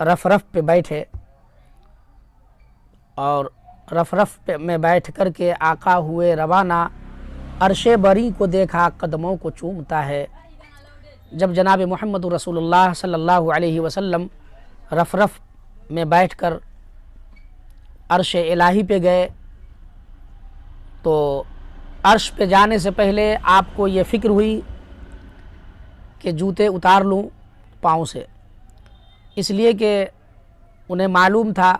رف رف پہ بیٹھے اور رف رف میں بیٹھ کر کے آقا ہوئے روانہ، عرش بری کو دیکھا قدموں کو چومتا ہے۔ جب جناب محمد رسول اللہ صلی اللہ علیہ وسلم رف رف میں بیٹھ کر عرش الہی پہ گئے تو عرش پہ جانے سے پہلے آپ کو یہ فکر ہوئی کہ جوتے اتار لوں پاؤں سے، اس لیے کہ انہیں معلوم تھا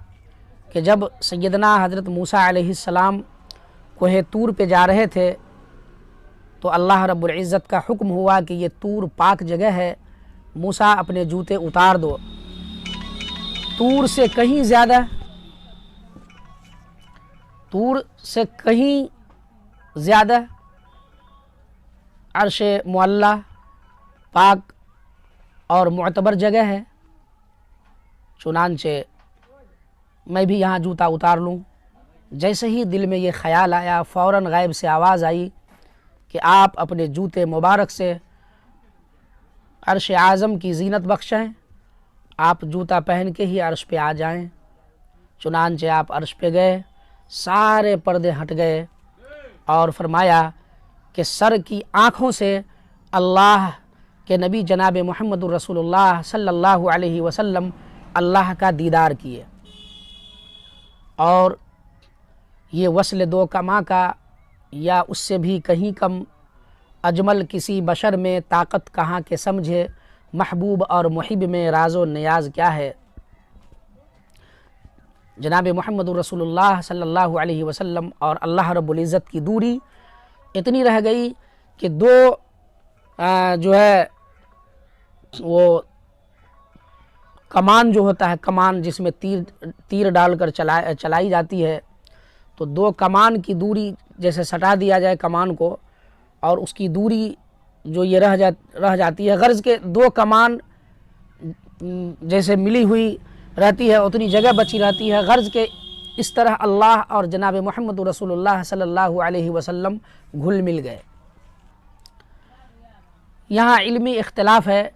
کہ جب سیدنا حضرت موسیٰ علیہ السلام کوہ طور پہ جا رہے تھے تو اللہ رب العزت کا حکم ہوا کہ یہ طور پاک جگہ ہے، موسیٰ اپنے جوتے اتار دو۔ طور سے کہیں زیادہ عرش معلیٰ پاک اور معتبر جگہ ہے، چنانچہ میں بھی یہاں جوتا اتار لوں۔ جیسے ہی دل میں یہ خیال آیا، فوراً غیب سے آواز آئی کہ آپ اپنے جوتے مبارک سے عرش اعظم کی زینت بخشیں، آپ جوتا پہن کے ہی عرش پہ آ جائیں۔ چنانچہ آپ عرش پہ گئے، سارے پردے ہٹ گئے اور فرمایا کہ سر کی آنکھوں سے اللہ کے نبی جناب محمد رسول اللہ صلی اللہ علیہ وسلم اللہ کا دیدار کیے، اور یہ وصل دو کماں کا یا اس سے بھی کہیں کم اجمل کسی بشر میں طاقت کہاں کے سمجھے، محبوب اور محب میں راز و نیاز کیا ہے۔ جناب محمد رسول اللہ صلی اللہ علیہ وسلم اور اللہ رب العزت کی دوری اتنی رہ گئی کہ دو جو ہے وہ کمان جو ہوتا ہے، کمان جس میں تیر ڈال کر چلائی جاتی ہے، تو دو کمان کی دوری جیسے سٹا دیا جائے کمان کو، اور اس کی دوری جو یہ رہ جاتی ہے، غرض کے دو کمان جیسے ملی ہوئی رہتی ہے اتنی جگہ بچی رہتی ہے، غرض کے اس طرح اللہ اور جناب محمد رسول اللہ صلی اللہ علیہ وسلم گھل مل گئے۔ یہاں علمی اختلاف ہے،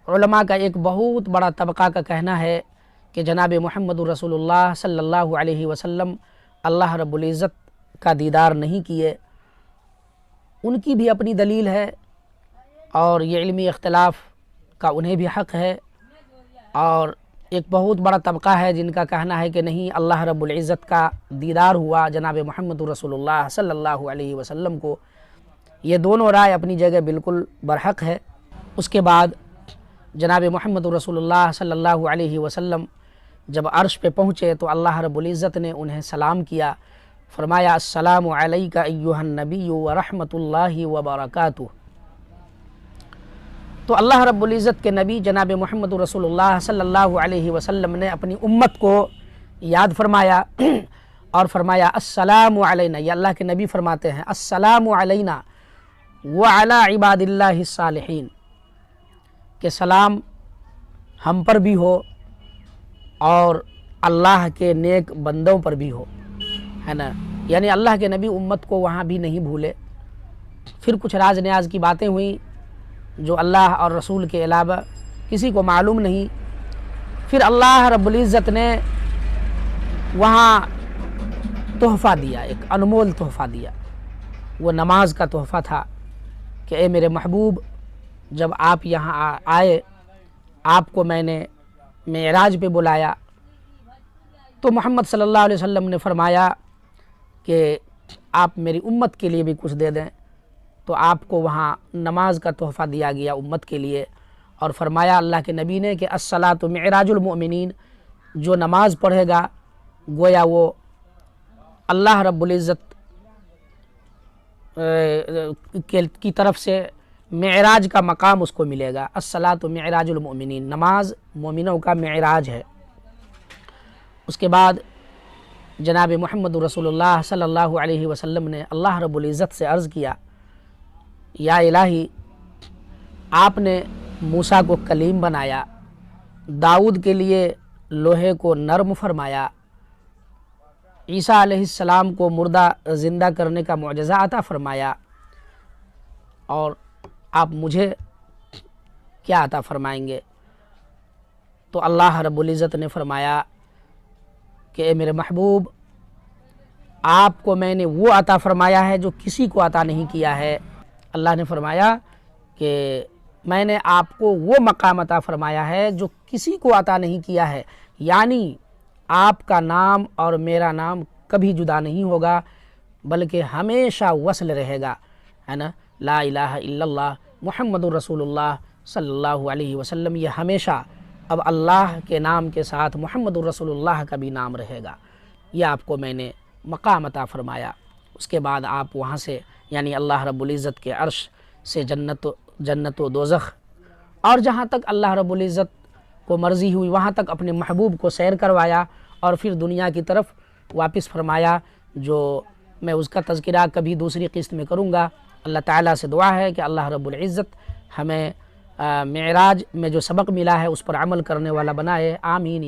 علماء کا ایک بہت بڑا طبقہ کا کہنا ہے کہ جناب محمد رسول اللہ صلی اللہ علیہ وسلم اللہ رب العزت کا دیدار نہیں کیے، ان کی بھی اپنی دلیل ہے، اور یہ علمی اختلاف کا انہیں بھی حق ہے۔ اور ایک بہت بڑا طبقہ ہے جن کا کہنا ہے کہ نہیں، اللہ رب العزت کا دیدار ہوا جناب محمد رسول اللہ صلی اللہ علیہ وسلم کو۔ یہ دونوں رائے اپنی جگہ بالکل برحق ہے۔ اس کے بعد جناب محمد رسول اللہ صلی اللہ علیہ وسلم جب عرش پہ پہنچے تو اللہ رب العزت نے انہیں سلام کیا، فرمایا السلام علیک ایھا النبی ورحمۃ اللہ وبرکاتہ۔ تو اللہ رب العزت کے نبی جناب محمد رسول اللہ صلی اللہ علیہ وسلم نے اپنی امت کو یاد فرمایا اور فرمایا السلام علینا، یہ اللہ کے نبی فرماتے ہیں السلام علینا وعلی عباد اللہ الصالحین، کہ سلام ہم پر بھی ہو اور اللہ کے نیک بندوں پر بھی ہو، ہے نا۔ یعنی اللہ کے نبی امت کو وہاں بھی نہیں بھولے۔ پھر کچھ راز نیاز کی باتیں ہوئیں جو اللہ اور رسول کے علاوہ کسی کو معلوم نہیں۔ پھر اللہ رب العزت نے وہاں تحفہ دیا، ایک انمول تحفہ دیا، وہ نماز کا تحفہ تھا کہ اے میرے محبوب، جب آپ یہاں آئے، آپ کو میں نے معراج پہ بلایا تو محمد صلی اللہ علیہ وسلم نے فرمایا کہ آپ میری امت کے لیے بھی کچھ دے دیں، تو آپ کو وہاں نماز کا تحفہ دیا گیا امت کے لیے، اور فرمایا اللہ کے نبی نے کہ الصلاۃ معراج المؤمنین، جو نماز پڑھے گا گویا وہ اللہ رب العزت کی طرف سے معراج کا مقام اس کو ملے گا۔ الصلاۃ معراج المؤمنین، نماز مومنوں کا معراج ہے۔ اس کے بعد جناب محمد رسول اللہ صلی اللہ علیہ وسلم نے اللہ رب العزت سے عرض کیا، یا الہی، آپ نے موسیٰ کو کلیم بنایا، داؤد کے لیے لوہے کو نرم فرمایا، عیسیٰ علیہ السلام کو مردہ زندہ کرنے کا معجزہ عطا فرمایا، اور آپ مجھے کیا عطا فرمائیں گے؟ تو اللہ رب العزت نے فرمایا کہ اے میرے محبوب، آپ کو میں نے وہ عطا فرمایا ہے جو کسی کو عطا نہیں کیا ہے۔ اللہ نے فرمایا کہ میں نے آپ کو وہ مقام عطا فرمایا ہے جو کسی کو عطا نہیں کیا ہے، یعنی آپ کا نام اور میرا نام کبھی جدا نہیں ہوگا بلکہ ہمیشہ وصل رہے گا، ہے نا۔ لا الہ الا اللہ محمد الرسول اللہ صلی اللہ علیہ وسلم، یہ ہمیشہ اب اللہ کے نام کے ساتھ محمد الرسول اللہ کا بھی نام رہے گا۔ یہ آپ کو میں نے مقام عطا فرمایا۔ اس کے بعد آپ وہاں سے یعنی اللہ رب العزت کے عرش سے جنت و دوزخ اور جہاں تک اللہ رب العزت کو مرضی ہوئی وہاں تک اپنے محبوب کو سیر کروایا، اور پھر دنیا کی طرف واپس فرمایا، جو میں اس کا تذکرہ کبھی دوسری قسط میں کروں گا۔ اللہ تعالیٰ سے دعا ہے کہ اللہ رب العزت ہمیں معراج میں جو سبق ملا ہے اس پر عمل کرنے والا بنائے، آمین۔